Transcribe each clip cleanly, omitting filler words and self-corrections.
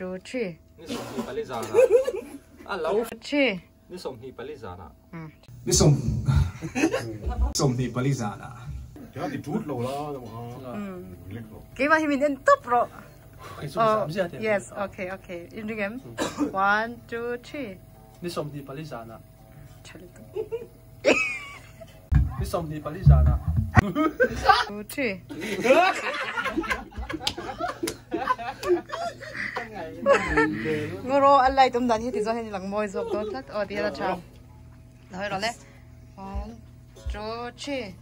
two, three. Ni som hi palizana. Hello. Three. Ni som hi palizana. Ni som ni palizana. Dạ thì chút lâu đó. Cái mà mình đến top rồi. Oh, yes, okay. In the game. One, two, three. Ni som ni palizana. 잘했다. Ni som ni palizana. Two, three. Ngoro alai tum dan hi ti zo hen lang moi zok do tat o dia da cham. Rồi rồi đấy. One, two, three.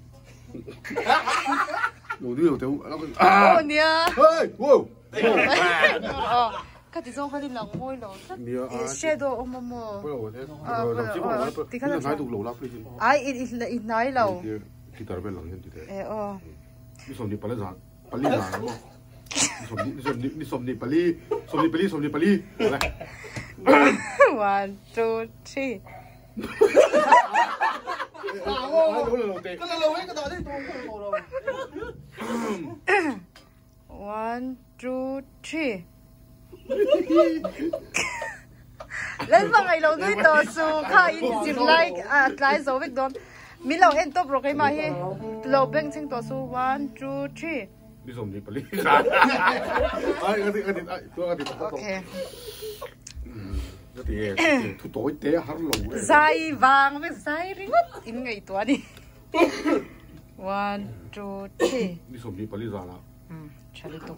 Ngồi đi rồi theo. Ô nia. Hey, wow. Cái ti zo khai lang moi lo. Nia. Shadow o mo mo. Bây giờ thế. Làm chiếc vào. Thì cái này đủ lâu lắm đi. Ai it nai lo. Thì tao bên lòng hiện thì thế. Ê Ni som ni palizana. Palizana mo. Ni som ni pali. Som ni pali. One, two, three. One, two, three. Lên vào ngày lâu đuôi tờ su khá in dịp like lại dấu vết đón mình lâu em top rồi cái mà hi lâu bên trên tờ su one, two, three. Ni som ni pali. Ai Okay. Thu tối té hắn lầu. Dài vàng với dài ringot in ngày tuổi đi. One, two, three. Ni som ni palizana. Chali to.